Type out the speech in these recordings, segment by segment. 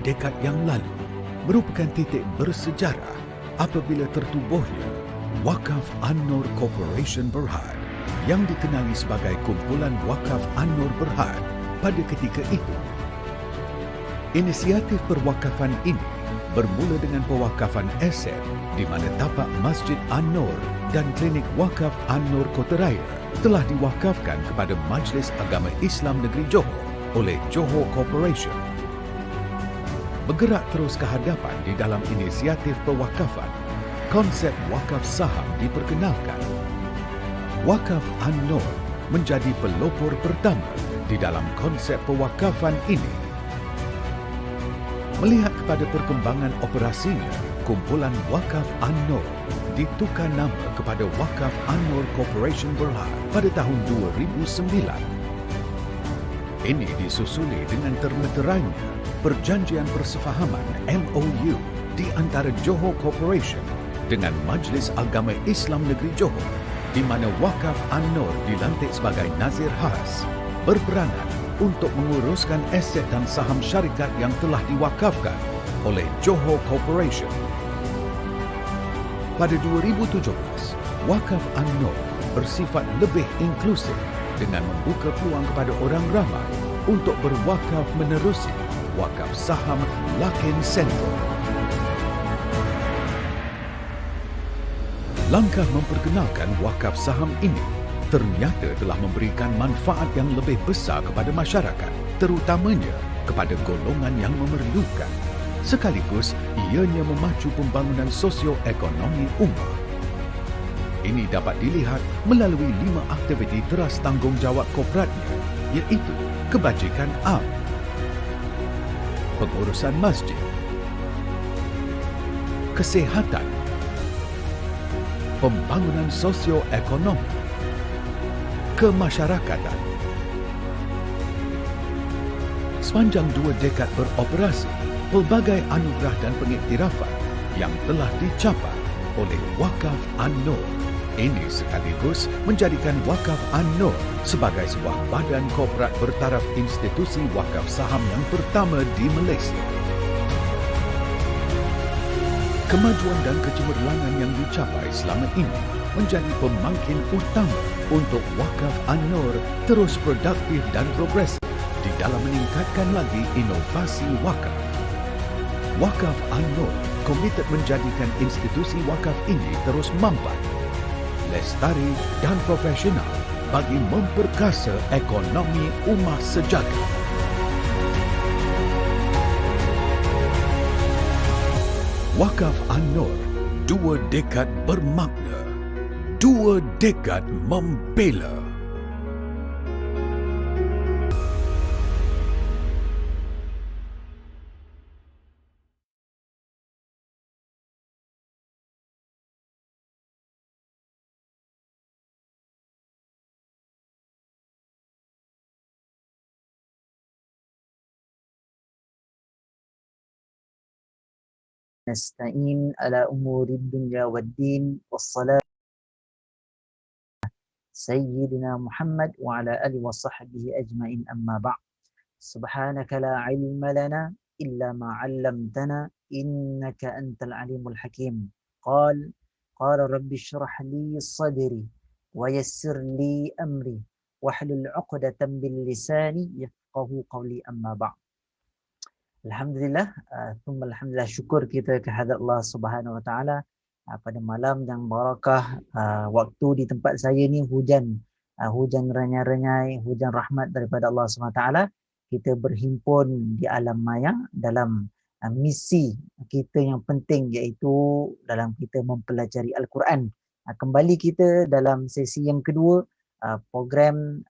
dekad yang lalu merupakan titik bersejarah apabila tertubuhnya Wakaf An-Nur Corporation Berhad yang dikenali sebagai Kumpulan Wakaf An-Nur Berhad pada ketika itu. Inisiatif perwakafan ini bermula dengan pewakafan aset di mana tapak Masjid An-Nur dan Klinik Wakaf An-Nur Kota Raya telah diwakafkan kepada Majlis Agama Islam Negeri Johor oleh Johor Corporation. Bergerak terus ke hadapan di dalam inisiatif pewakafan, konsep wakaf saham diperkenalkan. Wakaf An-Nur menjadi pelopor pertama di dalam konsep pewakafan ini. Melihat kepada perkembangan operasinya, Kumpulan Wakaf An-Nur ditukar nama kepada Wakaf An-Nur Corporation Berhad pada tahun 2009. Ini disusuli dengan termeterainya Perjanjian Persefahaman MOU di antara Johor Corporation dengan Majlis Agama Islam Negeri Johor, di mana Wakaf An-Nur dilantik sebagai Nazir Khas, berperanan untuk menguruskan aset dan saham syarikat yang telah diwakafkan oleh Johor Corporation. Pada 2017, Wakaf An-Nur bersifat lebih inklusif dengan membuka peluang kepada orang ramai untuk berwakaf menerusi wakaf saham Lakin Sentro. Langkah memperkenalkan wakaf saham ini ternyata telah memberikan manfaat yang lebih besar kepada masyarakat, terutamanya kepada golongan yang memerlukan. Sekaligus, ianya memacu pembangunan sosio-ekonomi ummah. Ini dapat dilihat melalui 5 aktiviti teras tanggungjawab korporatnya, iaitu kebajikan am, pengurusan masjid, kesihatan, pembangunan sosio-ekonomi, kemasyarakatan. Sepanjang 2 dekad beroperasi, pelbagai anugerah dan pengiktirafan yang telah dicapai oleh Wakaf An-Nur ini sekaligus menjadikan Wakaf An-Nur sebagai sebuah badan korporat bertaraf institusi wakaf saham yang pertama di Malaysia. Kemajuan dan kecemerlangan yang dicapai selama ini menjadi pemangkin utama untuk Wakaf An-Nur terus produktif dan progresif di dalam meningkatkan lagi inovasi wakaf. Wakaf An-Nur komited menjadikan institusi wakaf ini terus mampan, lestari dan profesional bagi memperkasa ekonomi ummah sejagat. Wakaf An-Nur, 2 dekad bermakna, 2 dekad membela. نستعين على أمور الدنيا والدين والصلاة سيدنا محمد وعلى آله وصحبه أجمعين أما بعد سبحانك لا علم لنا إلا ما علمتنا إنك أنت العليم الحكيم قال رب اشرح لي صدري ويسر لي أمري واحلل عقدة من لساني يفقه قولي أما بعد. Alhamdulillah, alhamdulillah, syukur kita kehadrat Allah Subhanahu Wa Taala pada malam yang barakah. Waktu di tempat saya ni hujan renyai-renyai, hujan rahmat daripada Allah Subhanahu Wa Taala. Kita berhimpun di alam maya dalam misi kita yang penting, iaitu dalam kita mempelajari Al-Quran. Kembali kita dalam sesi yang kedua, program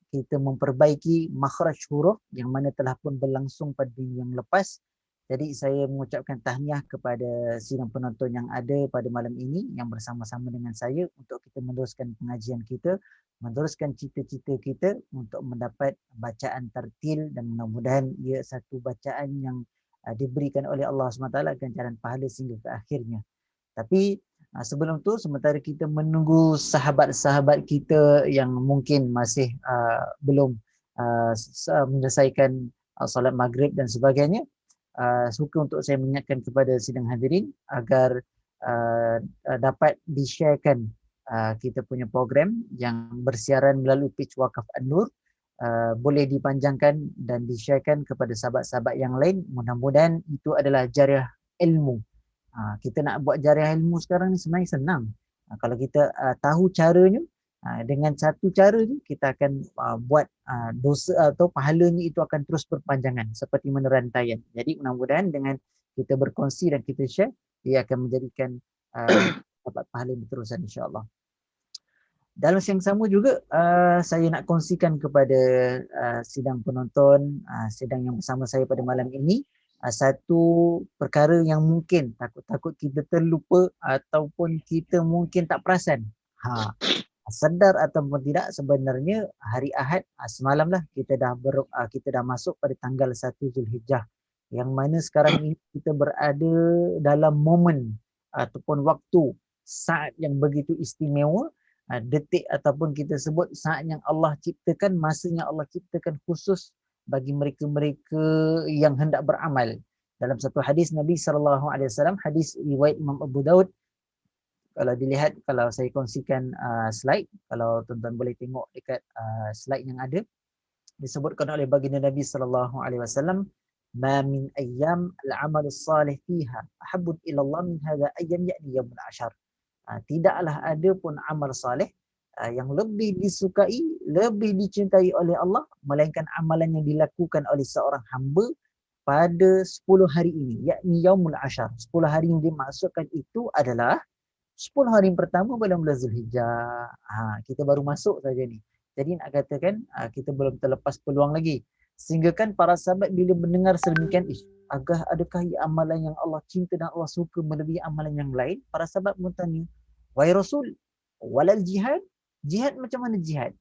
kita memperbaiki makhraj huruf yang mana telah pun berlangsung pada minggu yang lepas. Jadi saya mengucapkan tahniah kepada sidang penonton yang ada pada malam ini yang bersama-sama dengan saya untuk kita meneruskan pengajian kita, meneruskan cita-cita kita untuk mendapat bacaan tartil, dan mudah-mudahan ia satu bacaan yang diberikan oleh Allah SWT ganjaran pahala sehingga ke akhirnya. Tapi sebelum tu, sementara kita menunggu sahabat-sahabat kita yang mungkin masih belum menyelesaikan solat maghrib dan sebagainya, suka untuk saya mengingatkan kepada sidang hadirin agar dapat di-sharekan kita punya program yang bersiaran melalui page Wakaf An-Nur, boleh dipanjangkan dan di-sharekan kepada sahabat-sahabat yang lain. Mudah-mudahan itu adalah jariah ilmu. Kita nak buat jariah ilmu sekarang ni sebenarnya senang. Kalau kita tahu caranya, dengan satu cara je kita akan buat dosa atau pahalanya itu akan terus berpanjangan seperti mana rantaian. Jadi mudah-mudahan dengan kita berkongsi dan kita share, ia akan menjadikan dapat pahala yang berterusan, insya-Allah. Dalam yang sama juga saya nak kongsikan kepada sidang penonton, sidang yang bersama saya pada malam ini, satu perkara yang mungkin takut-takut kita terlupa ataupun kita mungkin tak perasan. Sedar ataupun tidak, sebenarnya hari Ahad semalam lah kita dah masuk pada tanggal 1 Zulhijjah, yang mana sekarang ini kita berada dalam momen ataupun waktu saat yang begitu istimewa, detik ataupun kita sebut saat yang Allah ciptakan, masa yang Allah ciptakan khusus bagi mereka-mereka yang hendak beramal. Dalam satu hadis Nabi SAW, hadis riwayat Imam Abu Daud, kalau dilihat, kalau saya kongsikan slide, kalau tuan-tuan boleh tengok dekat slide yang ada, disebutkan oleh baginda Nabi SAW, "Ma min ayyam al-amal salih fiha ahabbun ila Allah min hadha ayyam ya'ni yaumul ashar." Tidaklah ada pun amal saleh yang lebih disukai, lebih dicintai oleh Allah melainkan amalan yang dilakukan oleh seorang hamba pada 10 hari ini, yakni yaumul ashar. 10 hari yang dimaksudkan itu adalah 10 hari yang pertama bulan Zulhijjah. Kita baru masuk saja ni. Jadi nak katakan kita belum terlepas peluang lagi. Sehingga kan para sahabat bila mendengar sedemikian, adakah amalan yang Allah cinta dan Allah suka melebihi amalan yang lain? Para sahabat pun tanya, "Wahai Rasul, walal jihad? Jihad macam mana jihad?"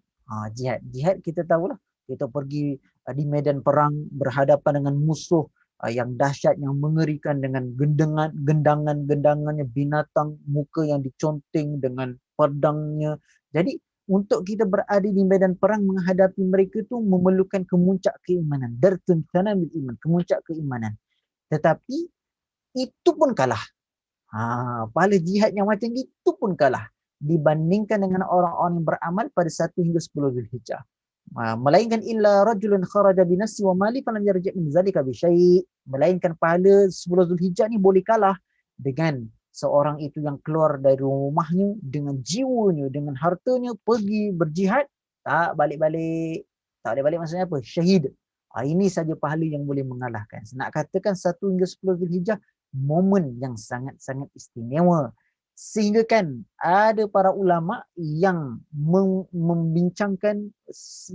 Jihad kita tahulah. Kita pergi di medan perang berhadapan dengan musuh yang dahsyat, yang mengerikan, dengan gendangannya binatang, muka yang diconteng dengan pedangnya. Jadi untuk kita berada di medan perang menghadapi mereka tu memerlukan kemuncak keimanan. Dartun tanamil iman, kemuncak keimanan. Tetapi itu pun kalah. Pahala jihad yang macam itu pun kalah dibandingkan dengan orang-orang yang beramal pada 1 hingga 10 Zulhijjah. Melainkan illa rajulun kharaja binafsi wa mali falam yarji' min zalika bi syai'. Melainkan pahala 10 Zulhijjah ni boleh kalah dengan seorang itu yang keluar dari rumahnya dengan jiwanya, dengan hartanya, pergi berjihad, tak balik-balik. Tak balik-balik maksudnya apa? Syahid. Ini saja pahala yang boleh mengalahkan. Nak katakan 1 hingga 10 Zulhijjah momen yang sangat-sangat istimewa. Sehingga kan ada para ulama yang membincangkan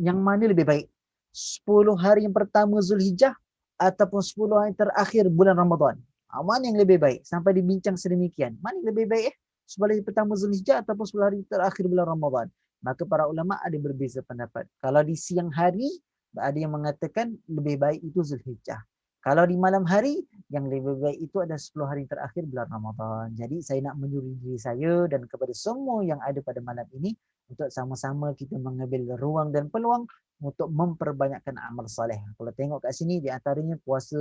yang mana lebih baik, 10 hari yang pertama Zulhijjah ataupun 10 hari terakhir bulan Ramadan. Mana yang lebih baik? Sampai dibincang sedemikian. Mana yang lebih baik 10 hari pertama Zulhijjah ataupun 10 hari terakhir bulan Ramadan? Maka para ulama ada berbeza pendapat. Kalau di siang hari, ada yang mengatakan lebih baik itu Zulhijjah. Kalau di malam hari, yang lebih baik itu ada 10 hari terakhir bulan Ramadan. Jadi saya nak menyuruh diri saya dan kepada semua yang ada pada malam ini untuk sama-sama kita mengambil ruang dan peluang untuk memperbanyakkan amal soleh. Kalau tengok kat sini, di antaranya puasa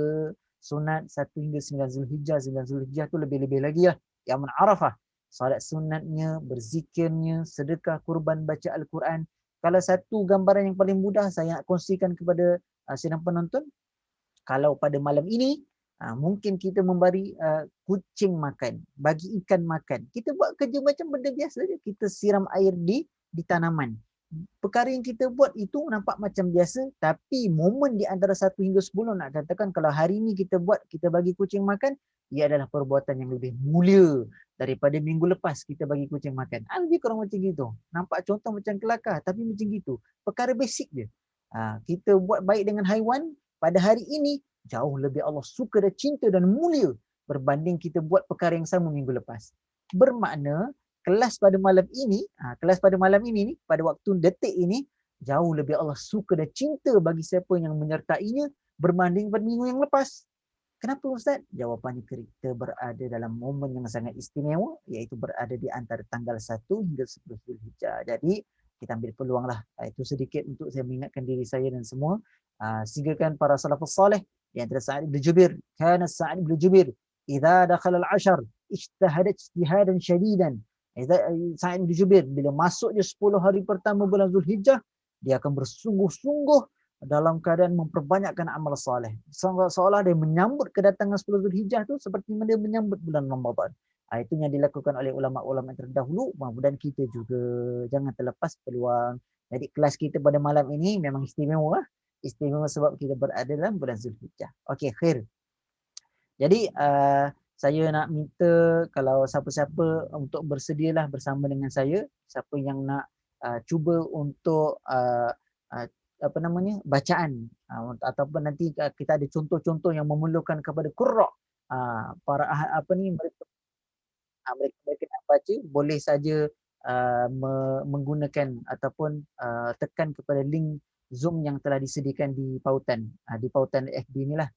sunat 1 hingga 9 Zulhijjah. 9 Zulhijjah tu lebih-lebih lagi lah. Yaumul Arafah. Salat sunatnya, berzikirnya, sedekah, kurban, baca Al-Quran. Kalau satu gambaran yang paling mudah saya nak kongsikan kepada sidang penonton, kalau pada malam ini mungkin kita memberi kucing makan, bagi ikan makan. Kita buat kerja macam benda biasa je. Kita siram air di tanaman. Perkara yang kita buat itu nampak macam biasa, tapi momen di antara 1 hingga 10 nak katakan kalau hari ini kita buat, kita bagi kucing makan, ia adalah perbuatan yang lebih mulia daripada minggu lepas kita bagi kucing makan. Lebih kurang macam gitu. Nampak contoh macam kelakar, tapi macam gitu. Perkara basic je. Kita buat baik dengan haiwan, pada hari ini jauh lebih Allah suka dan cinta dan mulia berbanding kita buat perkara yang sama minggu lepas. Bermakna kelas pada malam ini, pada waktu detik ini, jauh lebih Allah suka dan cinta bagi siapa yang menyertainya berbanding pada minggu yang lepas. Kenapa Ustaz? Jawapannya kita berada dalam momen yang sangat istimewa, iaitu berada di antara tanggal 1 hingga 10 Zulhijjah. Jadi kita ambil peluang lah. Itu sedikit untuk saya mengingatkan diri saya dan semua. Sehingga kan para salafus salih Di antara Sa'id bin Jubair, kana Sa'id bin Jubair idza dakhala al-'ashar ijtahada ijtihadan syadidan. Sa'id bin Jubair bila masuk je 10 hari pertama bulan Zulhijjah, dia akan bersungguh-sungguh dalam keadaan memperbanyakkan amal soleh. Seolah dia menyambut kedatangan 10 Zulhijjah tu seperti mana dia menyambut bulan Ramadan. Itu yang dilakukan oleh ulama-ulama yang terdahulu. Mudah-mudahan kita juga jangan terlepas peluang. Jadi kelas kita pada malam ini memang istimewa. Istimewa sebab kita berada dalam bulan Zulhijjah. Okey, khair. Jadi saya nak minta kalau siapa-siapa untuk bersedialah bersama dengan saya, siapa yang nak cuba untuk apa namanya, bacaan ataupun nanti kita ada contoh-contoh yang memerlukan kepada qurra, para apa ni, mereka nak baca, boleh saja menggunakan ataupun tekan kepada link Zoom yang telah disediakan di pautan FB inilah.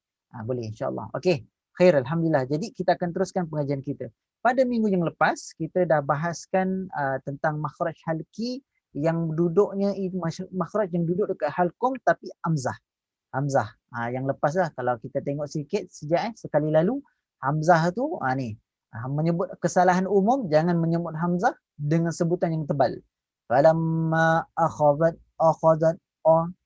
Boleh insya-Allah. Okey. Khair, alhamdulillah. Jadi kita akan teruskan pengajian kita. Pada minggu yang lepas kita dah bahaskan tentang makhraj halqi yang duduknya makhraj yang duduk dekat halqum tapi hamzah. Hamzah. Yang lepas lah kalau kita tengok sikit sejak sekali lalu hamzah tu ni menyebut kesalahan umum, jangan menyebut hamzah dengan sebutan yang tebal. Falamma akhadhat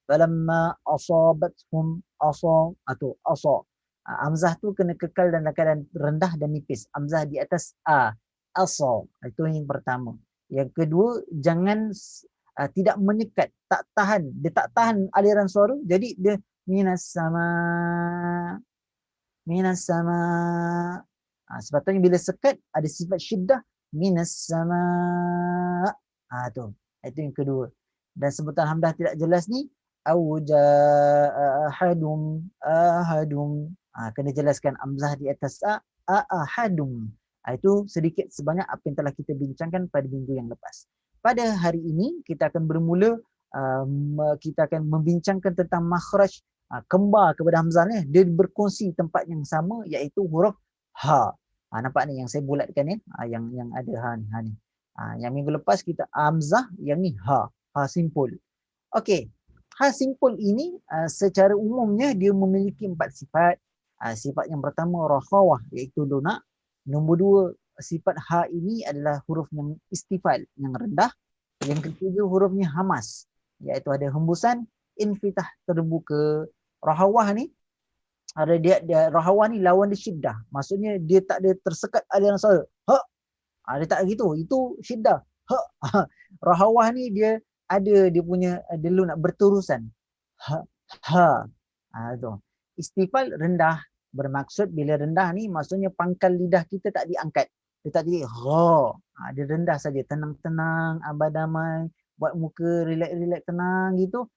falamma asabathum atau asa. Hamzah tu kena kekal dalam keadaan rendah dan nipis. Hamzah di atas asa. Itu yang pertama. Yang kedua, jangan tidak menyekat, tak tahan. Dia tak tahan aliran suara. Jadi dia minas sama. Sepatutnya bila sekat ada sifat syiddah, minas sama. Itu yang kedua. Dan sebutan hamzah tidak jelas ni, ahadum. Kena jelaskan hamzah di atas ahadum. Itu sedikit sebanyak apa yang telah kita bincangkan pada minggu yang lepas. Pada hari ini kita akan bermula, kita akan membincangkan tentang makhraj kembar kepada hamzah ni. Dia berkongsi tempat yang sama iaitu huruf ha. Nampak ni yang saya bulatkan ni, yang ada ha ni. Yang minggu lepas kita hamzah, yang ni ha simpul. Okey. Ha simpul ini secara umumnya dia memiliki 4 sifat. Sifat yang pertama rakhawah iaitu lunak. Nombor 2, sifat ha ini adalah huruf yang istifal, yang rendah. Yang ketiga hurufnya hamas iaitu ada hembusan, infitah terbuka. Rahawah ni ada dia rahawah ni lawan dia syiddah. Maksudnya dia tak ada tersekat aliran suara. Dia tak gitu. Itu syiddah. Rahawah ni dia ada dia punya dia lunak berterusan. Tu. Istifal rendah, bermaksud bila rendah ni maksudnya pangkal lidah kita tak diangkat. Dia tak jadi dia rendah saja, tenang-tenang, abadamai, buat muka relax-relax tenang gitu.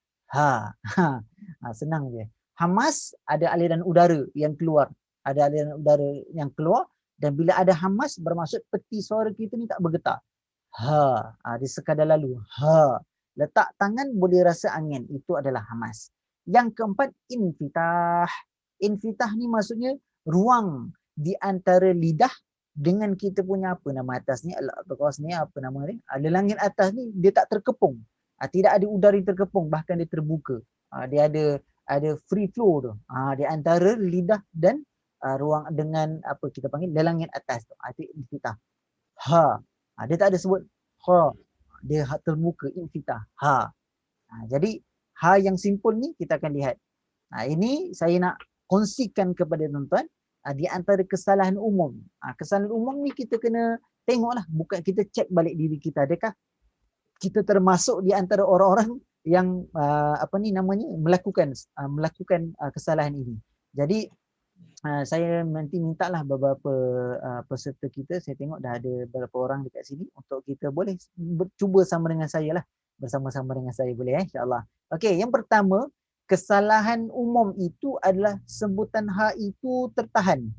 Senang je. Hamas ada aliran udara yang keluar. Ada aliran udara yang keluar dan bila ada hamas bermaksud peti suara kita ni tak bergetar. Dia sekadar lalu. Letak tangan boleh rasa angin. Itu adalah hamas. Yang keempat, infitah. Infitah ni maksudnya ruang di antara lidah dengan kita punya apa nama atas ni, atas ni apa nama ni, lelangit atas ni dia tak terkepung. Tidak ada udara yang terkepung, bahkan dia terbuka. Dia ada free flow tu. Di antara lidah dan ruang dengan apa kita panggil lelangit atas tu. Itu infitah. Dia tak ada sebut dia terbuka, infitah. Jadi ha yang simpul ni kita akan lihat. Ini saya nak kongsikan kepada tuan-tuan di antara kesalahan umum. Kesalahan umum ni kita kena tengoklah, bukan kita cek balik diri kita, adakah kita termasuk di antara orang-orang yang melakukan kesalahan ini. Jadi saya nanti mintalah beberapa peserta kita, saya tengok dah ada beberapa orang dekat sini, untuk kita boleh cuba sama dengan saya lah, bersama-sama dengan saya boleh insya-Allah. Okey, yang pertama, kesalahan umum itu adalah sebutan ha itu tertahan.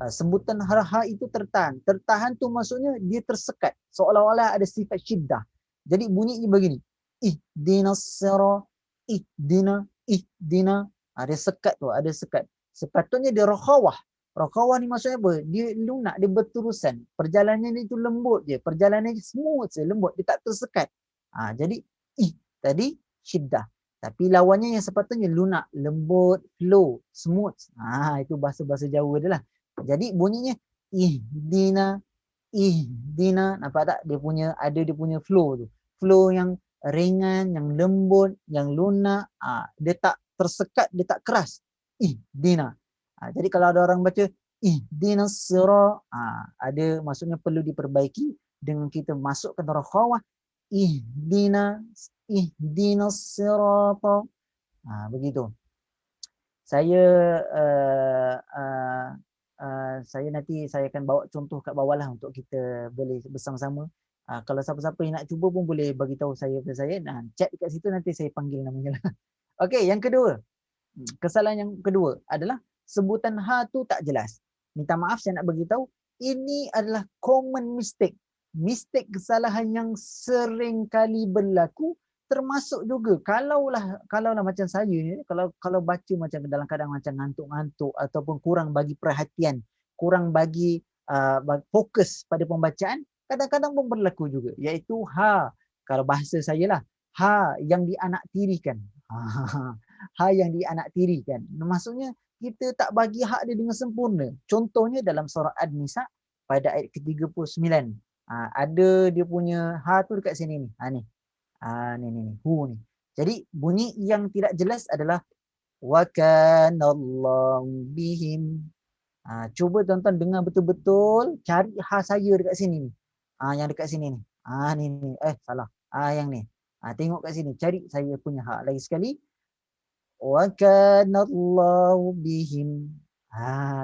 Sebutan ha itu tertahan. Tertahan tu maksudnya dia tersekat, seolah-olah ada sifat syiddah. Jadi bunyinya begini. Ihdinas sirah, ihdina. Ada sekat tu, ada sekat. Sepatutnya dia rakhawah. Rakhawah ni maksudnya apa? Dia lunak, dia berterusan. Perjalanannya itu lembut je. Perjalanannya smooth je, lembut. Dia tak tersekat. Jadi tadi syiddah. Tapi lawannya yang sepatutnya lunak, lembut, flow, smooth. Itu bahasa-bahasa Jawa dia lah. Jadi bunyinya ihdina, ihdina. Nampak tak? Dia punya flow tu. Flow yang ringan, yang lembut, yang lunak. Dia tak tersekat, dia tak keras. Ihdina. Jadi kalau ada orang baca ihdina sira, ada maksudnya perlu diperbaiki dengan kita masukkan rakhawah. Ihdina, ihdina sirata. Begitu. Saya saya nanti saya akan bawa contoh kat bawah lah untuk kita boleh bersama-sama. Kalau siapa-siapa yang nak cuba pun boleh bagi tahu saya pada saya. Chat dekat situ nanti saya panggil namanya lah. Okey, yang kedua. Kesalahan yang kedua adalah sebutan ha tu tak jelas. Minta maaf saya nak bagi tahu, ini adalah common mistake. Mistake kesalahan yang sering kali berlaku, termasuk juga kalaulah macam saya ni, kalau baca macam dalam keadaan macam ngantuk-ngantuk ataupun kurang bagi perhatian, kurang bagi fokus pada pembacaan, kadang-kadang pun berlaku juga, iaitu ha, kalau bahasa saya lah, ha yang dianaktirikan. Ha yang dianaktirikan. Maksudnya kita tak bagi hak dia dengan sempurna. Contohnya dalam surah An-Nisa pada ayat ke-39. Ada dia punya ha tu dekat sini ni. Ni hu ni. Jadi bunyi yang tidak jelas adalah wa kanallahu bihim. Cuba tuan-tuan dengar betul-betul, cari ha saya dekat sini ni. Yang dekat sini ni. Ni. Salah. Yang ni. Tengok kat sini, cari saya punya ha lagi sekali. Wa kanallahu bihim.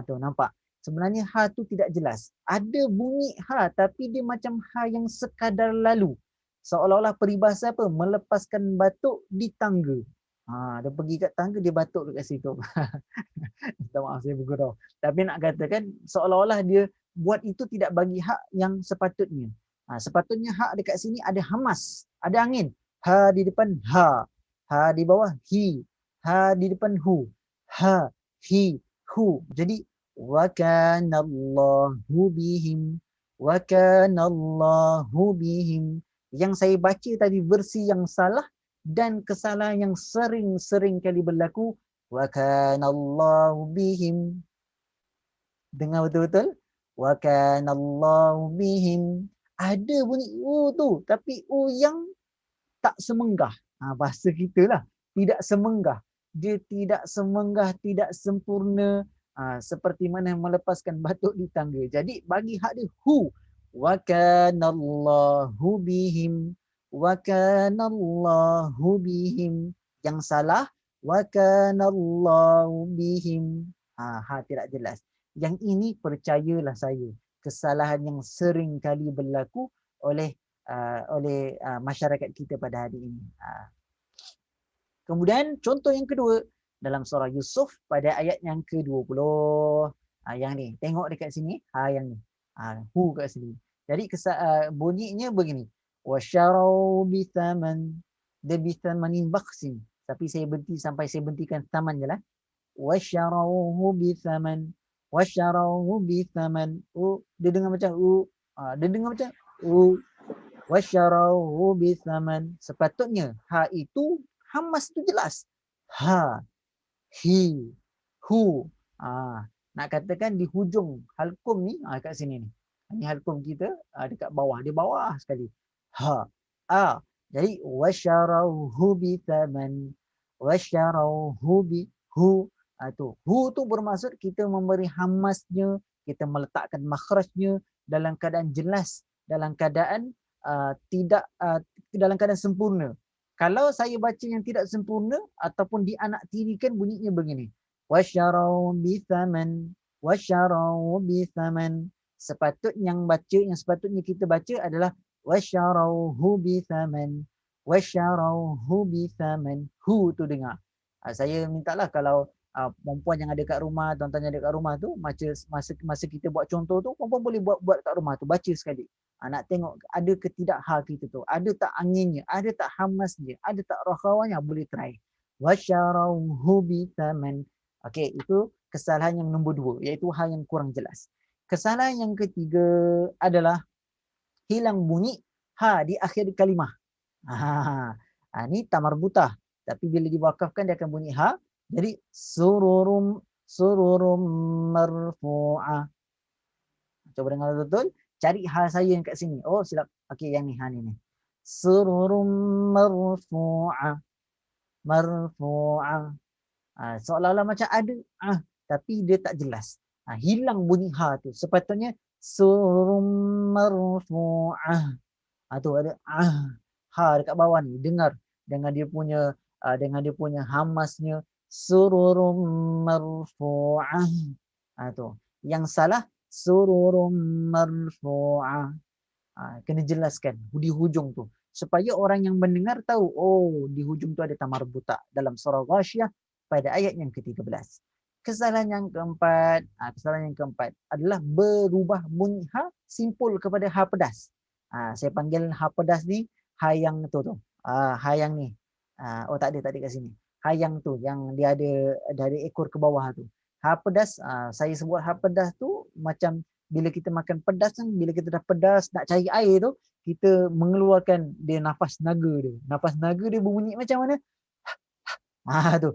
Tu nampak. Sebenarnya ha tu tidak jelas. Ada bunyi ha tapi dia macam ha yang sekadar lalu. Seolah-olah peribahasa apa? Melepaskan batuk di tangga. Dia pergi kat tangga, dia batuk dekat situ. Minta maaf saya bergurau. Tapi nak katakan seolah-olah dia buat itu tidak bagi hak yang sepatutnya. Sepatutnya hak dekat sini ada hamas, ada angin. Ha di depan ha. Ha di bawah hi. Ha di depan hu. Ha, hi, hu. Jadi wa kanallahu bihim. Wa kanallahu bihim. Yang saya baca tadi versi yang salah dan kesalahan yang sering-sering kali berlaku. Wa kanallahu bihim. Dengar betul-betul? Wa kanallahu bihim. Ada bunyi u tu, tapi u yang tak semenggah. Bahasa kita lah. Tidak semenggah. Dia tidak semenggah, tidak sempurna, seperti mana melepaskan batuk di tangga. Jadi bagi hak dia hu. Wa kanallahu bihim. Wa kanallahu bihim. Yang salah wa kanallahu bihim. Tidak jelas. Yang ini percayalah saya, kesalahan yang sering kali berlaku oleh masyarakat kita pada hari ini. Kemudian contoh yang kedua dalam surah Yusuf pada ayat yang ke-20. Yang ni, tengok dekat sini, yang ni. Hu kat sini. Jadi bunyinya begini. Wasyarau bithaman. Dia bithamanin bakhsin. Tapi saya berhentikan taman je lah. Wasyarau bithaman. Wasyarau bithaman. Dia dengar macam dia dengar macam wasyarau bithaman. Sepatutnya ha itu hamas tu jelas. Ha, hi, hu. Nak katakan di hujung halkum ni, kat sini ni. Ini halkum kita dekat bawah. Di bawah sekali. Ha, a. Jadi wasyarauhu bithaman. Wasyarauhu bi hu. Hu tu bermaksud kita memberi hamasnya, kita meletakkan makhrajnya dalam keadaan jelas, dalam keadaan dalam keadaan sempurna. Kalau saya baca yang tidak sempurna ataupun dianaktirikan, bunyinya begini. Wasyarau bithaman. Wasyarau bithaman. Yang sepatutnya kita baca adalah wasyarauhu bithaman. Wasyarauhu bithaman. Hu tu dengar. Saya mintalah kalau perempuan yang ada kat rumah, tuan-tuan yang ada kat rumah tu, masa kita buat contoh tu, perempuan boleh buat kat rumah tu, baca sekali. Nak tengok ada ke tidak hal kita tu, ada tak anginnya, ada tak hamasnya, ada tak rakhawanya, boleh try. Wasyarauhu bithaman. Okey, itu kesalahan yang nombor 2, iaitu hal yang kurang jelas. Kesalahan yang ketiga adalah hilang bunyi ha di akhir kalimah. Ni tamarbutah. Tapi bila diwakafkan dia akan bunyi ha. Jadi sururum marfu'ah. Coba dengar betul. Cari ha saya yang kat sini. Oh silap. Okey, yang ni ha ni. Sururum marfu'ah. Marfu'ah. Seolah-olah macam ada tapi dia tak jelas. Hilang bunyi ha tu. Sepatutnya sururum marfu'ah. Tu ada ha dekat bawah ni. Dengar dengan dia punya hamasnya sururum marfu'ah. Tu. Yang salah sururum marfu'ah. Kena jelaskan di hujung tu supaya orang yang mendengar tahu, oh di hujung tu ada tamar buta dalam surah Ghasyiyah pada ayat yang ke-13. Kesalahan yang keempat adalah berubah bunyi ha simpul kepada ha pedas. Saya panggil ha pedas ni ha yang tu. Ha yang ni. Oh tak ada kat sini. Ha yang tu yang dia ada dari ekor ke bawah tu. Ha pedas, saya sebut ha pedas tu macam bila kita makan pedas kan, bila kita dah pedas nak cari air tu, kita mengeluarkan dia nafas naga dia. Nafas naga dia berbunyi macam mana? Tu.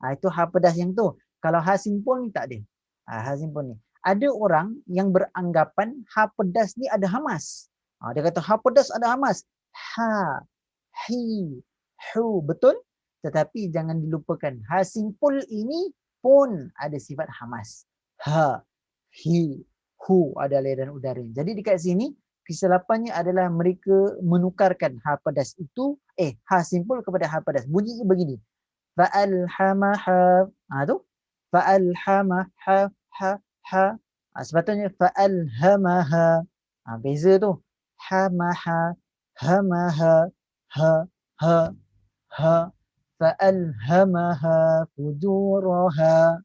Itu ha pedas yang tu. Kalau ha simpul ni tak ada. Ha simpul ni. Ada orang yang beranggapan ha pedas ni ada hamas. Dia kata ha pedas ada hamas. Ha, hi, hu. Betul? Tetapi jangan dilupakan. Ha simpul ini pun ada sifat hamas. Ha, hi, hu ada aliran udara. Jadi dekat sini kesilapannya adalah mereka menukarkan ha pedas itu ha simpul kepada ha pedas. Bunyinya begini. Fa'alhamaha. Tu. Fa'alhamaha ha. Sepatutnya fa'alhamaha. Beza tu. Hamaha, hamaha, ha. Fa'alhamaha fujuraha.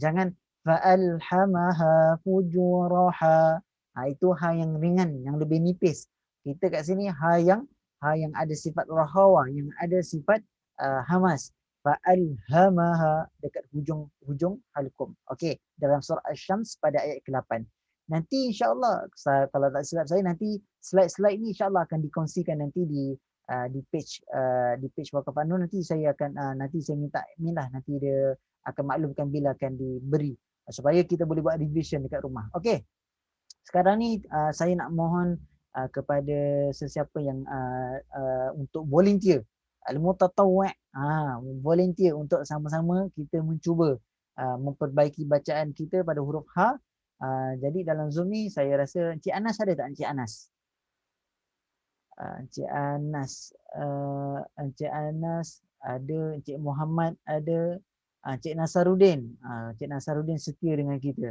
Jangan fa'alhamaha fujuraha. Itu ha yang ringan, yang lebih nipis. Kita kat sini ha yang ada sifat rahawa, yang ada sifat hamas. Fa'alhamaha dekat hujung halqum. Okey, dalam surah Asy-Syams pada ayat ke-8. Nanti insya-Allah kalau tak silap saya nanti slide-slide ni insya-Allah akan dikongsikan nanti di page Waqaf An-Nur. Nanti saya minta admin lah, nanti dia akan maklumkan bila akan diberi supaya kita boleh buat revision dekat rumah. Okey. Sekarang ni saya nak mohon kepada sesiapa yang untuk volunteer al-mutatawwi' volunteer untuk sama-sama kita mencuba memperbaiki bacaan kita pada huruf ha. Jadi dalam Zoom ni saya rasa Encik Anas ada tak? Encik Anas. Encik Anas ada, Encik Muhammad ada, Encik Nasaruddin. Encik Nasaruddin setia dengan kita.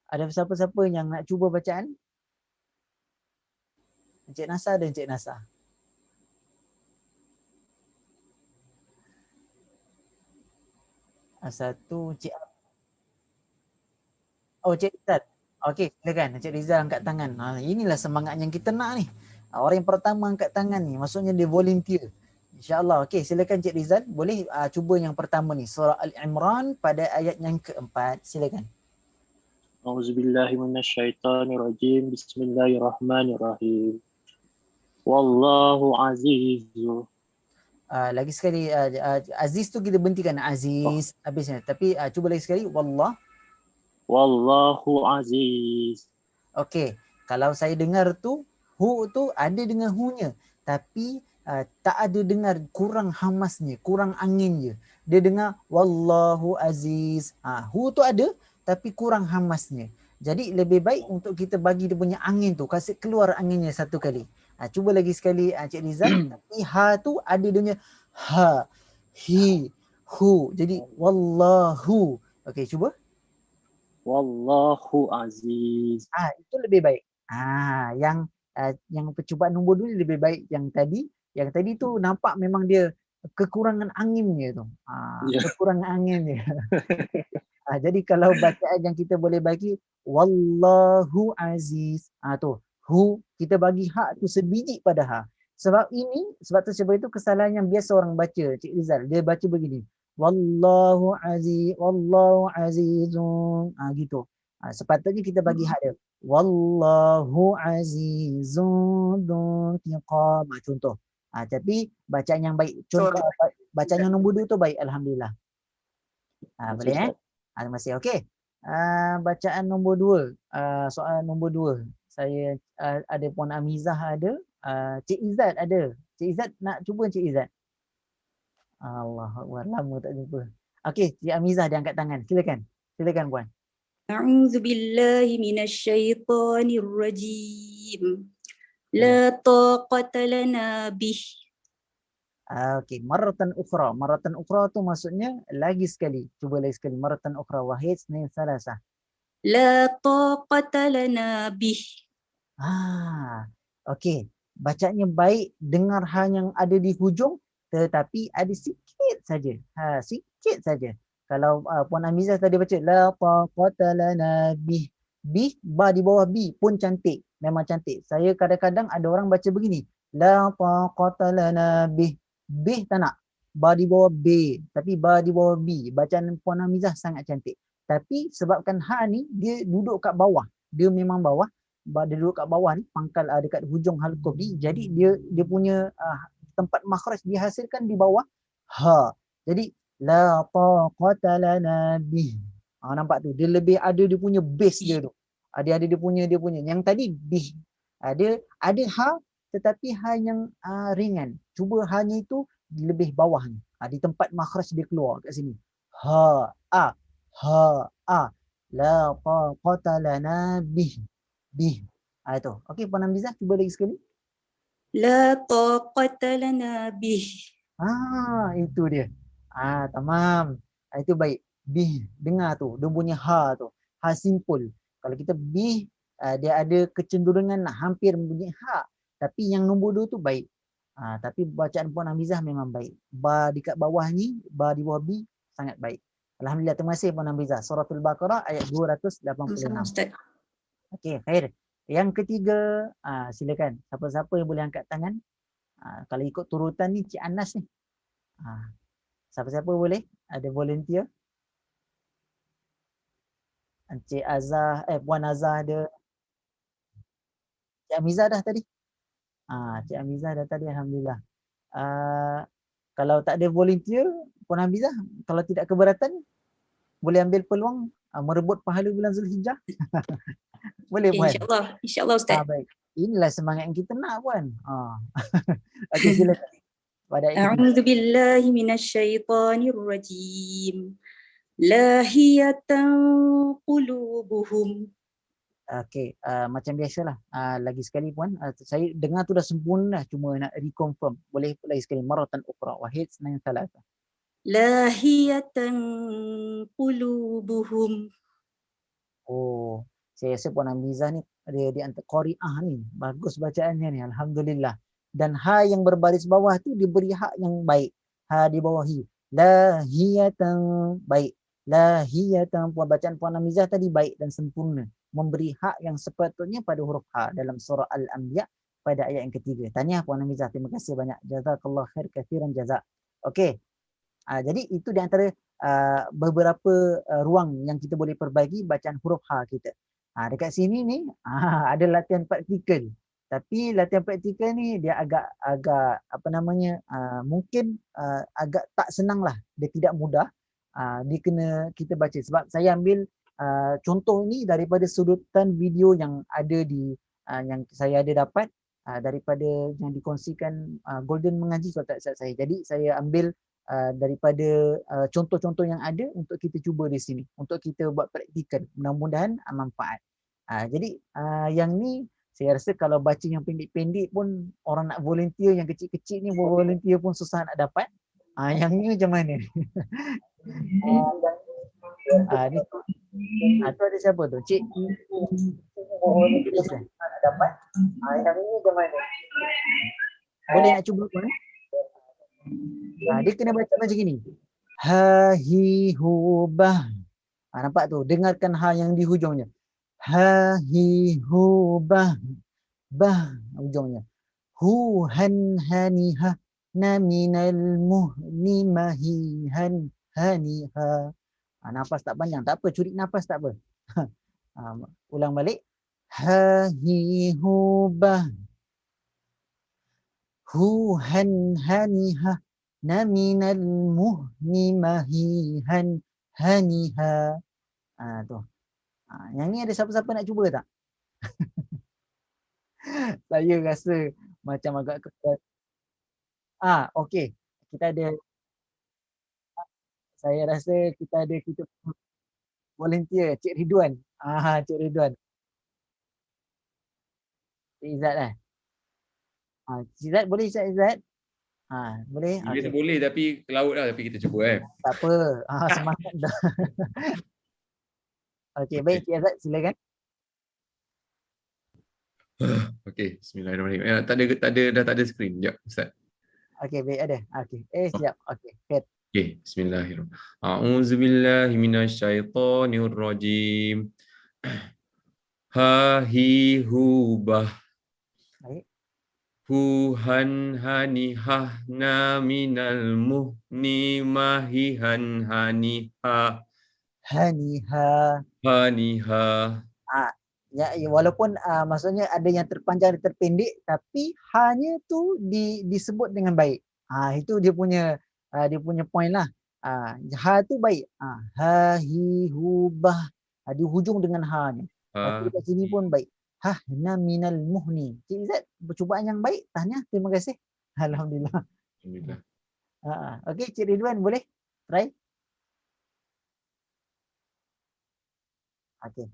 Ada siapa-siapa yang nak cuba bacaan? Encik Nasa ada, Encik Nasa. Satu Encik Encik Rizal. Okey, silakan Encik Rizal angkat tangan. Inilah semangat yang kita nak ni. Orang yang pertama angkat tangan ni maksudnya dia volunteer. InsyaAllah. Okey, silakan Encik Rizal. Boleh cuba yang pertama ni. Surah Al-Imran pada ayat yang keempat. Silakan. Auzubillahi minasyaitonirrajim. Bismillahirrahmanirrahim. Wallahu azizun. Lagi sekali Aziz tu kita berhentikan Aziz habisnya. Tapi cuba lagi sekali Wallahu aziz. Okey, kalau saya dengar tu hu tu ada dengan hu-nya, tapi tak ada dengar, kurang hamasnya, kurang anginnya. Dia dengar wallahu aziz. Hu tu ada tapi kurang hamasnya. Jadi lebih baik untuk kita bagi dia punya angin tu, kasih keluar anginnya satu kali. Cuba lagi sekali Cik Rizal. Tapi ha tu ada dia punya ha, hi, hu. Jadi wallahu. Okey, cuba. Wallahu aziz. Itu lebih baik. Yang percubaan nombor 2 lebih baik yang tadi. Yang tadi tu nampak memang dia kekurangan anginnya tu. Kekurangan anginnya. Jadi kalau bacaan yang kita boleh bagi wallahu aziz. Tu hu kita bagi ha tu sebiji pada ha. Sebab itu kesalahan yang biasa orang baca, Cik Rizal. Dia baca begini. Wallahu azizun. Gitu. Sepatutnya kita bagi hak dia. Wallahu azizun dzuntiqam. Contoh. Tapi bacaan yang baik, contoh bacaan yang nombor 2 tu baik, alhamdulillah. Boleh terima kasih. Okey. Bacaan nombor 2, soalan nombor 2. Saya ada Puan Amizah ada, Cik Izzat ada. Cik Izzat nak cuba Cik Izzat? Allahuakbar, lama tak jumpa. Okey, Cik Amizah dia angkat tangan. Silakan. Silakan Puan. A'udzu billahi minasyaitonir rajim. La taqata lana bih. Okey, maratan ukhra. Maratan ukhra tu maksudnya lagi sekali. Cuba lagi sekali. Maratan ukhra. Wahid, snain, salasah. La taqata lana bih. Okey. Bacaannya baik, dengar hal yang ada di hujung, tetapi ada sikit saja. Sikit saja. Kalau Puan Amizah tadi baca la taqata lana bih. Bih, ba di bawah bi pun cantik. Memang cantik. Saya kadang-kadang ada orang baca begini. La taqata lana bih. Bih tak nak. Ba di bawah B. Tapi ba di bawah B. Bacaan Puan Amizah sangat cantik. Tapi sebabkan ha ni, dia duduk kat bawah. Dia memang bawah. Dia duduk kat bawah ni, pangkal dekat hujung halquf ni. Jadi dia punya tempat makhraj dihasilkan di bawah ha. Jadi la taqata lana bih. Nampak tu, dia lebih ada dia punya base dia tu. Dia ada dia punya. Yang tadi bih. Ada ha, tetapi ha yang ringan. Cuba hanya itu lebih bawah ni. Di tempat makhraj dia keluar kat sini. Ha a. La taqata lana bih. Itu. Okey, Puan Amizah cuba lagi sekali. La taqata lana bih. Itu dia. Tamam. Itu baik. Bih, dengar tu. Dia punya ha tu. Ha simpul. Kalau kita bih, dia ada kecenderungan nak hampir membunyi ha. Tapi yang nombor 2 tu baik. Tapi bacaan Puan Amizah memang baik. Ba dekat bawah ni, ba di bawah bi, sangat baik. Alhamdulillah, terima kasih Puan Amizah. Suratul Baqarah ayat 286. Okey, khair. Yang ketiga, silakan. Siapa-siapa yang boleh angkat tangan. Kalau ikut turutan ni, Cik Anas ni. Siapa-siapa boleh? Ada volunteer? Cik Azah, Puan Azah ada. Cik Amizah dah tadi? Cik Amizah dah tadi, alhamdulillah. Kalau tak ada volunteer, Puan Amizah, kalau tidak keberatan, boleh ambil peluang merebut pahala bulan Zulhijjah. Boleh Puan? InsyaAllah Ustaz. Baik. Inilah semangat yang kita nak Puan. Okey, silakan. A'udzu billahi minasyaitonir rajim. Lahiyatan qulubuhum. Okey, macam biasalah. Lagi sekali Puan, saya dengar tu dah sempurna, cuma nak reconfirm. Boleh lagi sekali, maratan ukhra. Wahid, snain, salasah. Lahiyatan qulubuhum. Saya rasa Puan Amizah ni dia di antara qari'ah ni. Bagus bacaannya ni, alhamdulillah. Dan ha yang berbaris bawah tu diberi hak yang baik. Ha di bawahi. Lahiyatan, baik. Lahiyatan, bacaan Puan Amizah tadi baik dan sempurna. Memberi hak yang sepatutnya pada huruf ha dalam surah Al-Anbiya pada ayat yang ketiga. Tahniah Puan Amizah, terima kasih banyak. Jazakallah khair kathiran jazak. Okey. Jadi itu di antara beberapa ruang yang kita boleh perbaiki bacaan huruf ha kita. Dekat sini ni ada latihan praktikal. Tapi latihan praktikal ni dia agak apa namanya, mungkin agak tak senang lah. Dia tidak mudah. Dia kena kita baca. Sebab saya ambil contoh ni daripada sudutan video yang ada di yang saya ada dapat daripada yang dikongsikan Golden Mengaji kalau tak silap saya. Jadi saya ambil daripada contoh-contoh yang ada untuk kita cuba di sini, untuk kita buat praktikal, mudah-mudahan manfaat. Jadi yang ni saya rasa kalau baca yang pendek-pendek pun orang nak volunteer, yang kecil-kecil ni volunteer pun susah nak dapat. Yang ni macam mana? Ni tu ada siapa tu? Cik volunteer nak dapat. Yang ni macam mana? Boleh nak cuba pun? Dia kena baca macam gini. Ha hi hu bah. Nampak tu? Dengarkan ha yang di hujungnya. Ha hi hu bah. Bah hujungnya. Hu han hani ha na minal muhni mahi han hani ha. Nafas tak panjang. Tak apa. Curi nafas tak apa. Ulang balik. Ha hi hu bah. Huhan haniha naminal muhni mahihan haniha. Tu. Yang ni ada siapa-siapa nak cuba tak? Saya rasa macam agak ketat. Okey. Kita ada, saya rasa kita volunteer Cik Ridwan. Cik Ridwan. Cik Izzat Cik Izzat boleh Cik Izzat? Boleh? Biasa boleh tapi ke laut lah, tapi kita cuba Tak apa. Semangat dah. Okey, baik Cik Izzat silakan. Okey, bismillahirrahmanirrahim. Dah tak ada skrin. Sekejap, Ustaz. Okey, baik ada. Okey. Siap. Okey. Okey, bismillahirrahmanirrahim. A'udzubillahi minasyaitonirrajim. Ha hi hu bah. Baik. Huhan hanihah na minal muhni mahihan haniha. Haniha. Haniha. Ya, walaupun maksudnya ada yang terpanjang, ada terpendek, tapi hanya tu disebut dengan baik. Itu dia punya point lah. Ha tu baik. Ha hi hu bah. Di hujung dengan ha ni. Tapi kat sini pun baik. Hahna minal muhni. Cik Izzat, percubaan yang baik. Tahniah, terima kasih. Alhamdulillah. Alhamdulillah. Okey, Cik Ridwan boleh try? Okey.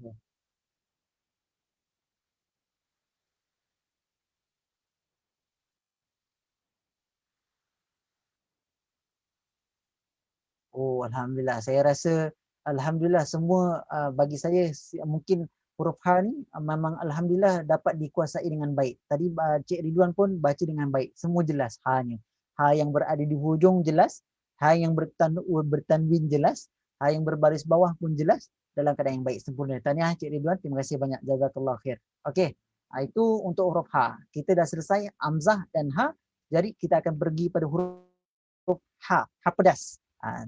Alhamdulillah. Saya rasa alhamdulillah semua bagi saya mungkin huruf ha ni memang alhamdulillah dapat dikuasai dengan baik. Tadi Cik Ridwan pun baca dengan baik. Semua jelas ha-nya. Ha yang berada di hujung jelas, ha yang bertanwin jelas, ha yang berbaris bawah pun jelas dalam keadaan yang baik sempurna. Tahniah Cik Ridwan, terima kasih banyak. Jazakallah khair. Okey. Itu untuk huruf ha. Kita dah selesai hamzah dan ha. Jadi kita akan pergi pada huruf ha. Ha pedas.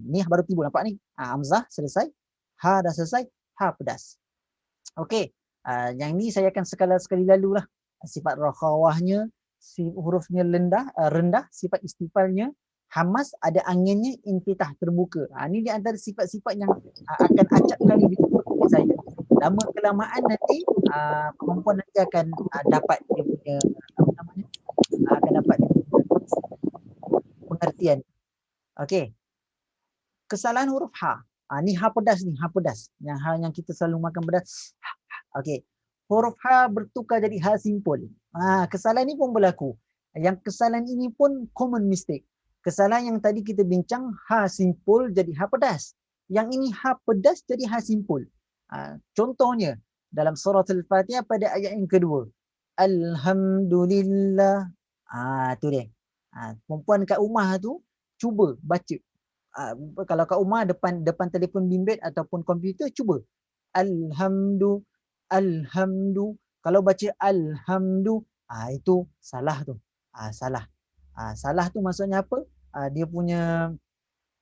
Ni baru tiba, nampak ni. Hamzah selesai, ha dah selesai, ha pedas. Okey, yang ni saya akan sekali lalu lah. Sifat rakhawahnya, hurufnya rendah, sifat istifalnya, hamas ada anginnya, infitah terbuka. Ni di antara sifat-sifat yang akan acap kali disebut oleh saya. Lama kelamaan nanti perempuan nanti akan dapat dia punya akan dapat dia punya pengertian. Okey. Kesalahan huruf ha. Ni ha pedas ni, ha pedas. Yang ha yang kita selalu makan pedas. Okey. Huruf ha bertukar jadi ha simpul. Kesalahan ni pun berlaku. Yang kesalahan ini pun common mistake. Kesalahan yang tadi kita bincang ha simpul jadi ha pedas. Yang ini ha pedas jadi ha simpul. Contohnya dalam surah Al-Fatihah pada ayat yang kedua. Alhamdulillah. Tu dia. Perempuan kat rumah tu cuba baca. Kalau kat rumah depan telefon bimbit ataupun komputer, cuba alhamdu. Kalau baca alhamdu, itu salah tu. Salah. Salah tu maksudnya apa? Dia punya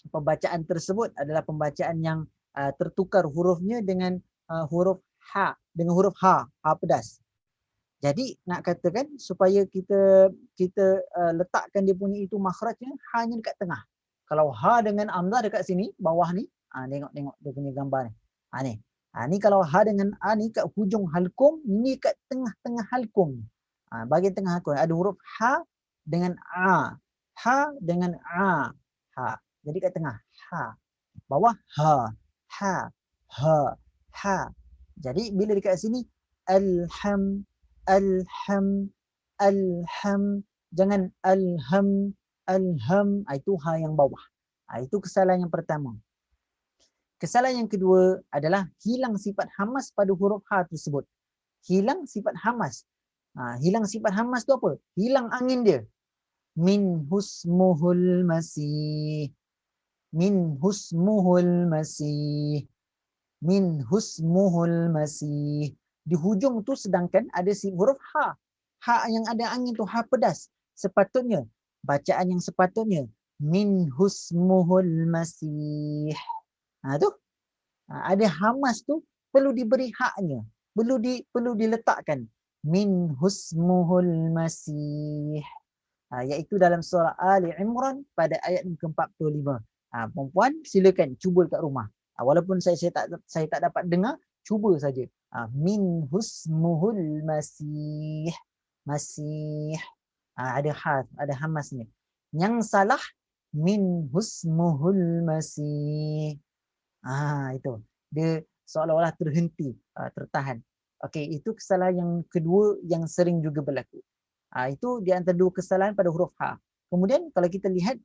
pembacaan tersebut adalah pembacaan yang tertukar hurufnya dengan huruf ha, dengan huruf ha pedas. Jadi nak katakan supaya kita letakkan dia punya itu makhrajnya hanya dekat tengah. Kalau ha dengan hamzah dekat sini, bawah ni, tengok dia punya gambar ni. Ni. Ni kalau ha dengan a ni kat hujung halkum, ni kat tengah-tengah halkum. Bahagian tengah halkum ada huruf ha dengan a. Ha dengan a. Ha. Jadi kat tengah ha. Bawah ha. Ha. Jadi bila dekat sini alham. Jangan alham. Itu ha yang bawah. Itu kesalahan yang pertama. Kesalahan yang kedua adalah hilang sifat hamas pada huruf ha tersebut. Hilang sifat hamas. Hilang sifat hamas tu apa? Hilang angin dia. Min husmuhul masih. Min husmuhul masih. Min husmuhul masih. Di hujung tu sedangkan ada si huruf ha. Ha yang ada angin tu ha pedas. Sepatutnya bacaan yang sepatutnya min husmuhul masih. Tu. Ada hamas tu perlu diberi haknya. Perlu diletakkan min husmuhul masih. iaitu dalam surah Ali Imran pada ayat yang ke-45. Perempuan silakan cuba kat rumah. Walaupun saya tak dapat dengar, cuba saja. Min husmuhul masih. Masih. Ada hamas ni. Yang salah min husmuhul masih. Itu. Dia seolah-olah terhenti, tertahan. Okey, itu kesalahan yang kedua yang sering juga berlaku. Itu di antara dua kesalahan pada huruf ha. Kemudian kalau kita lihat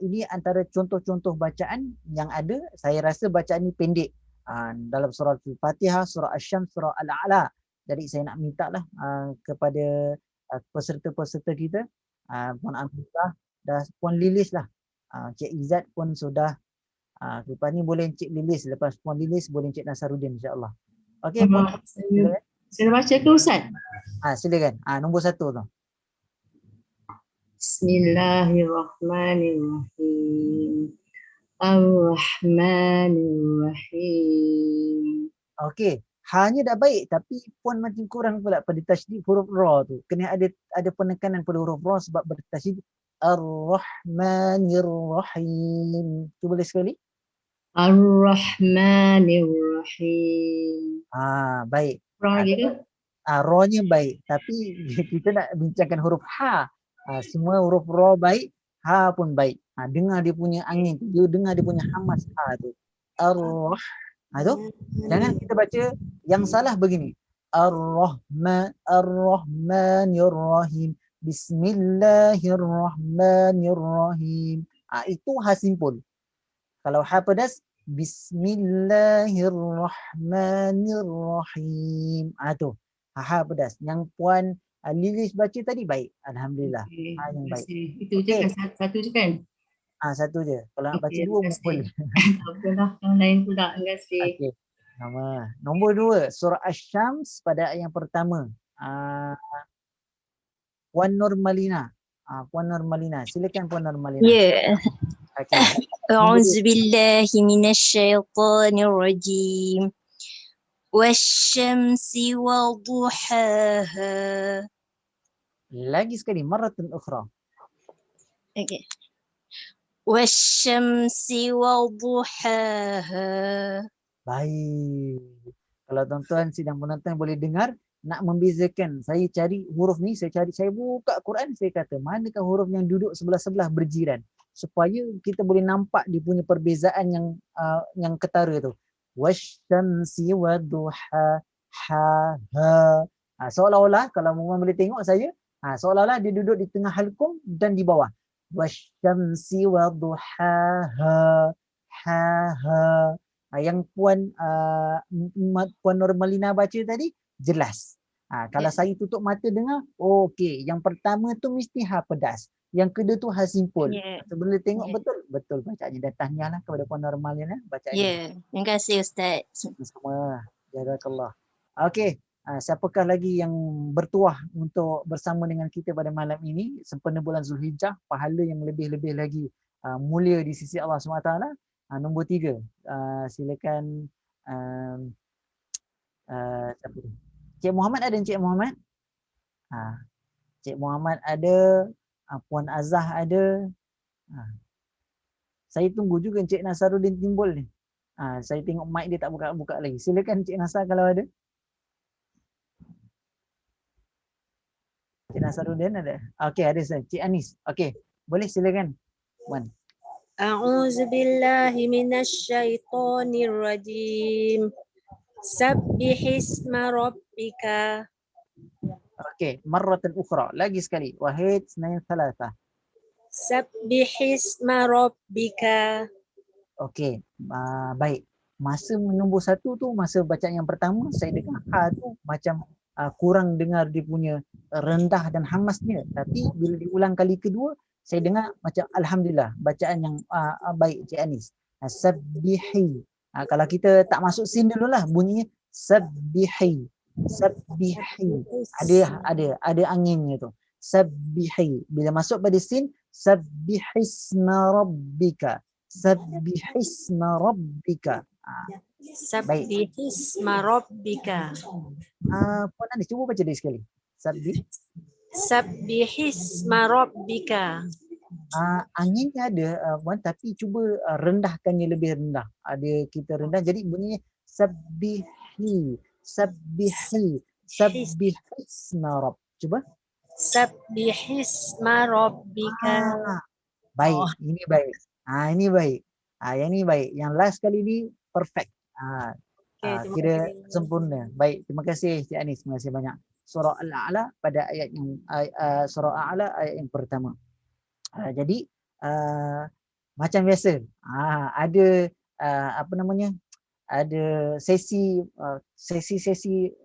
ini antara contoh-contoh bacaan yang ada, saya rasa bacaan ini pendek. Dalam surah Al-Fatihah, surah Asy-Syams, surah Al-A'la. Jadi saya nak mintalah kepada peserta-peserta kita, Puan Aminah dah Puan Lilis lah. Cik Izzat pun sudah. Lepas ni boleh Cik Lilis, lepas Puan Lilis boleh Cik Nasaruddin insya-Allah. Okey, Puan. Saya baca ke Ustaz? Silakan. Nombor 1 tu. Bismillahirrahmanirrahim. Ar-Rahmanirrahim. Okey, hanya dah baik tapi Puan macam kurang pula pada tasydid huruf ra tu. Kena ada penekanan pada huruf ra sebab bertasydid Ar-Rahmanirrahim. Cuba lagi sekali. Ar-Rahmanirrahim. Baik. Kurang lagi ke? Ra-nya baik tapi kita nak bincangkan huruf ha. Semua huruf ra baik, ha pun baik. Dengar dia punya angin tu, dia dengar dia punya hamas ha tu. Ar-Rah. Tu. Jangan kita baca yang salah begini. Ar-Rahmanir-Rahim. Bismillahirrahmanirrahim. Itu ha simpul. Kalau ha pedas, Bismillahirrahmanirrahim. Tu. Ha pedas. Yang Puan Lilis baca tadi baik. Alhamdulillah. Yang baik. Itu je kan, satu je kan? Satu je. Kalau nak baca dua boleh. Apalah, yang lain pula. Terima kasih. Okey. Nombor 2, surah Asy-Syams pada ayat yang pertama. Puan Nurmalina. Puan Nurmalina. Silakan Puan Nurmalina. Ya. Okey. A'udzubillahi minasyaitonirrajim. Wasyamsi wa duhaha. Lagi sekali, maratan ukhra. Okey. Wasyamsi wa duhaha. Baik. Kalau tuan-tuan sedang menonton boleh dengar, nak membezakan. Saya cari huruf ni, saya buka Quran, saya kata manakah huruf yang duduk sebelah-sebelah berjiran supaya kita boleh nampak dia punya perbezaan yang ketara tu. Wasyamsi wa duha ha. Seolah-olah kalau Muhammad boleh tengok saya, seolah-olah dia duduk di tengah halqum dan di bawah. Wasyamsi wa duhaha ha. Yang Puan Nurmalina baca tadi jelas. Kalau saya tutup mata dengar, okey. Yang pertama tu mesti ha pedas. Yang kedua tu ha simpul. Sebelum tengok betul bacaannya. Dan tahniahlah kepada Puan Nurmalina bacaannya. Terima kasih Ustaz. Sama. Jazakallah. Okey. Siapakah lagi yang bertuah untuk bersama dengan kita pada malam ini sempena bulan Zulhijjah, pahala yang lebih-lebih lagi mulia di sisi Allah SWT. Nombor 3, silakan siapa tu? Cik Muhammad ada Cik Muhammad? Cik Muhammad ada, Puan Azah ada. Saya tunggu juga Cik Nasaruddin timbul ni. Saya tengok mic dia tak buka-buka lagi. Silakan Cik Nasar kalau ada. Cik Nasaruddin ada? Okey, ada saya. Cik Anis. Okey, boleh silakan. Puan. A'udzubillahi minasyaitonirrajim. Sabbihisma rabbika. Okey, marratan ukhra. Lagi sekali. Wahid, snain, thalatha. Sabbihisma rabbika. Okey, baik. Masa nombor 1 tu, masa bacaan yang pertama, saya dengar ha tu macam kurang dengar dia punya rendah dan hamasnya. Tapi bila diulang kali kedua, saya dengar macam alhamdulillah bacaan yang baik Cik Anis. Sabbihi. Kalau kita tak masuk sin dululah bunyinya sabbihi. Sabbihi. Ada anginnya tu. Sabbihi. Bila masuk pada sin, sabbihisma rabbika. Sabbihisma rabbika. Sabbihisma rabbika. Puan Anis cuba baca dia sekali. Sabbihisma rabbika. Anginnya ada Puan, tapi cuba rendahkannya lebih rendah. Ada kita rendah jadi bunyinya sabbihi, sabbihisma rabb. Cuba. Sabbihisma rabbika. Baik, Oh. ini baik. Ini baik. Yang ni baik. Yang last kali ni perfect. Terima Kira kasih. sempurna. Baik, terima kasih Cik Anis. Terima kasih banyak. Surah Al-A'la pada ayat yang surah Al-A'la ayat yang pertama. Jadi macam biasa ada apa namanya? Ada sesi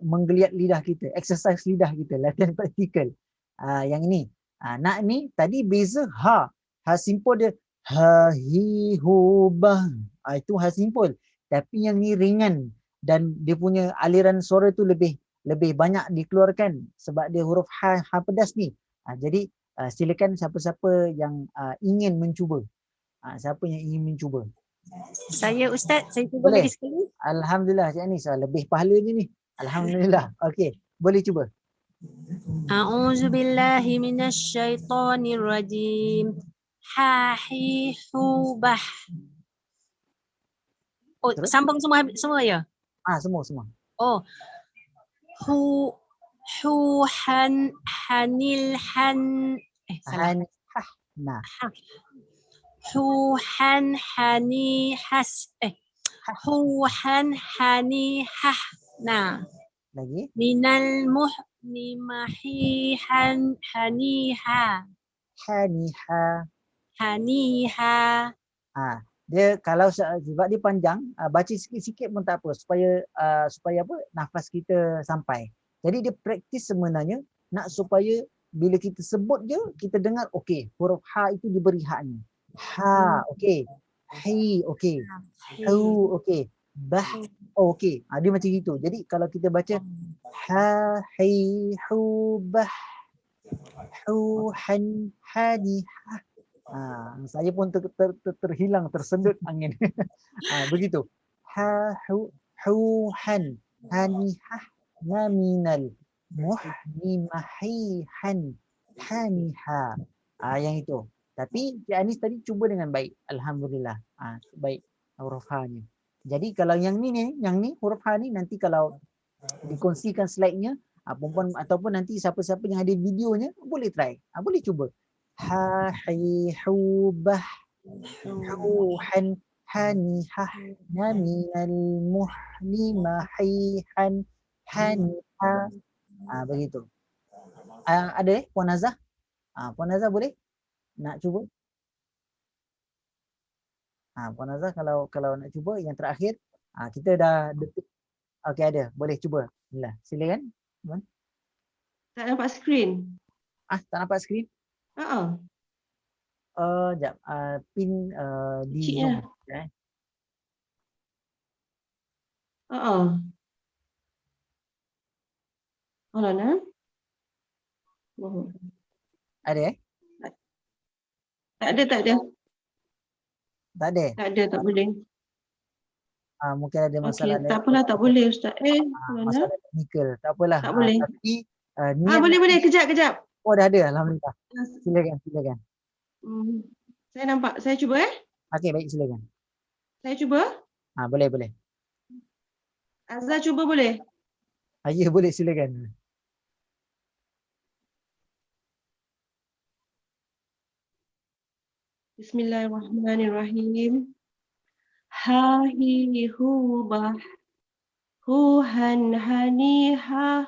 menggeliat lidah kita, exercise lidah kita, latihan praktikal. Yang ini. Nak ni tadi beza ha simple dia ha hi hu bah. Itu ha simple. Tapi yang ni ringan dan dia punya aliran suara tu lebih banyak dikeluarkan sebab dia huruf ha pedas ni. Jadi silakan siapa-siapa yang ingin mencuba. Siapa yang ingin mencuba? Saya Ustaz, saya cuba Boleh. lagi sekali. Alhamdulillah Cik Anis, lebih pahalanya ni. Alhamdulillah. Okey, boleh cuba. A'udzu billahi minasy syaithanir rajim. Ha hi hu bah. Oh, Terus? sambung semua ya? Semua. Oh. Hu han hanil han salah. Nah. Hu han hani has hu han hani hah. Nah. Lagi? Minal muhni mahi han haniha. Haniha. Dia kalau sebab dia panjang, baca sikit-sikit pun tak apa supaya apa nafas kita sampai. Jadi dia praktis sebenarnya nak supaya bila kita sebut je kita dengar okey, huruf ha itu diberi haknya. Ha okey. Hi okey. Hu okey. Bah okey. Dia macam gitu. Jadi kalau kita baca ha hi hu bah hu han hani ha. Saya pun terhilang, tersendut angin. Begitu. Ha hu han hani ha na minal muhni mahi han hani ha. Yang itu. Tapi Cik Anis tadi cuba dengan baik. Alhamdulillah. Baik huruf ha ni. Jadi kalau yang ni huruf ha ni nanti kalau dikongsikan slide-nya perempuan ataupun nanti siapa-siapa yang ada videonya boleh try. Boleh cuba. Ha hi hu bah hu han hani ha na minal muhni mahi han hani ha. Begitu. Ada Puan Nazah? Puan Nazah boleh nak cuba? Puan Nazah kalau nak cuba yang terakhir kita dah detik. Okey ada, boleh cuba. Bismillah. Silakan. Tak nampak skrin. Tak nampak skrin? Jap. Pin di Zoom. Hold on. Ada Tak ada. Tak ada? Tak ada, tak boleh. Mungkin ada masalah. Okey, tak apalah, tak boleh Ustaz. Masalah teknikal. Tak apalah. Tak boleh. Tapi boleh. Kejap. Oh dah ada, alhamdulillah. Silakan. Saya nampak. Saya cuba Okey, baik silakan. Saya cuba? Boleh. Azhar cuba boleh? Ya boleh, silakan. Bismillahirrahmanirrahim. Ha hi hu bah hu han hani ha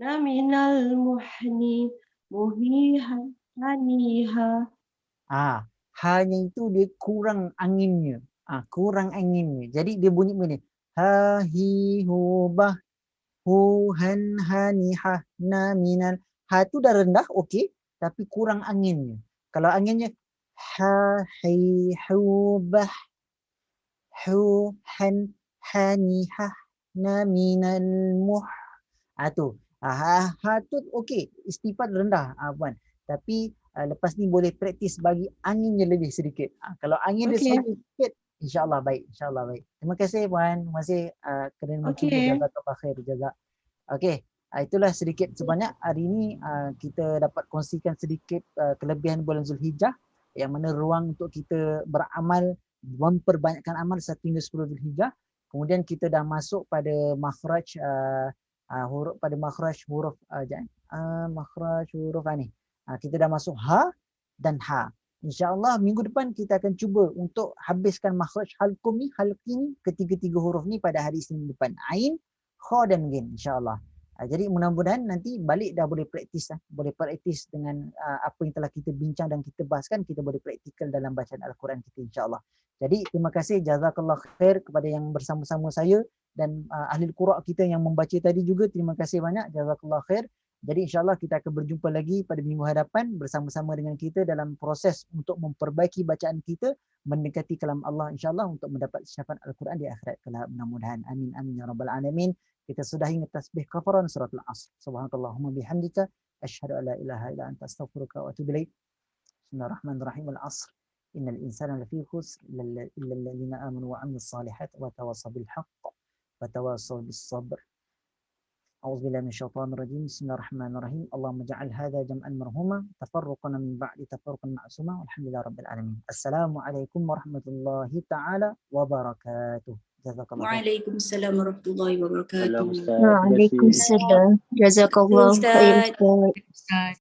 na minal muhni muhiha haniha. Hanya itu dia kurang anginnya. Jadi dia bunyi begini. Ha hi hu bah hu han hani ha na minal. Ha tu dah rendah, okey, tapi kurang anginnya. Kalau anginnya ha hi hu bah hu han hani ha na minal muh. Tu. Ha tu okey, istifad rendah puan. Tapi lepas ni boleh praktis bagi anginnya lebih sedikit. Kalau angin dia semakin sikit, insya-Allah baik. Terima kasih puan. Terima kasih kerana mencuba. Jazakallah khair. Okey. Itulah sedikit sebanyak hari ini kita dapat kongsikan sedikit kelebihan bulan Zulhijjah, yang mana ruang untuk kita beramal, memperbanyakkan amal 1 hingga 10 Zulhijjah. Kemudian kita dah masuk pada makhraj huruf, pada makhraj huruf makhraj huruf ni. Kita dah masuk ha dan ha. InsyaAllah minggu depan kita akan cuba untuk habiskan makhraj halqum ni, halqi ni, ketiga-tiga huruf ni pada hari Isnin depan. Ain, kha dan ghin, insyaAllah. Jadi mudah-mudahan nanti balik dah boleh praktis dengan apa yang telah kita bincang dan kita bahaskan, kita boleh praktikal dalam bacaan Al-Quran kita, insyaAllah. Jadi terima kasih, jazakallah khair kepada yang bersama-sama saya dan ahli Qur'an kita yang membaca tadi juga, terima kasih banyak, jazakallah khair. Jadi insyaAllah kita akan berjumpa lagi pada minggu hadapan bersama-sama dengan kita dalam proses untuk memperbaiki bacaan kita, mendekati kalam Allah insyaAllah untuk mendapat syafaat Al-Quran di akhirat kelak, mudah-mudahan. Amin amin ya rabbal alamin. Kita sudah ingat tasbih kafaran surat Al-Asr. Subhanakallahumma bihamdika asyhadu an la ilaha illa anta astaghfiruka wa atubu ilaik. Bismillahirrahmanirrahim. Al-Asr. Innal insana lafi khusr illa alladhina amanu wa 'amilus solihat wa tawassaw bil haqq wa tawassaw bis sabr. A'udzu billahi minasyaitonir rajim. Bismillahirrahmanirrahim. Allahumma ja'al hadza jam'an marhuma tafarruqana min ba'di tafarruqan ma'suma. Walhamdulillahi rabbil alamin. Assalamualaikum warahmatullahi taala wabarakatuh. Jazakallah khair. Waalaikumsalam warahmatullahi wabarakatuh. Salam Ustaz. Waalaikumsalam. Jazakallah khair. Ustaz.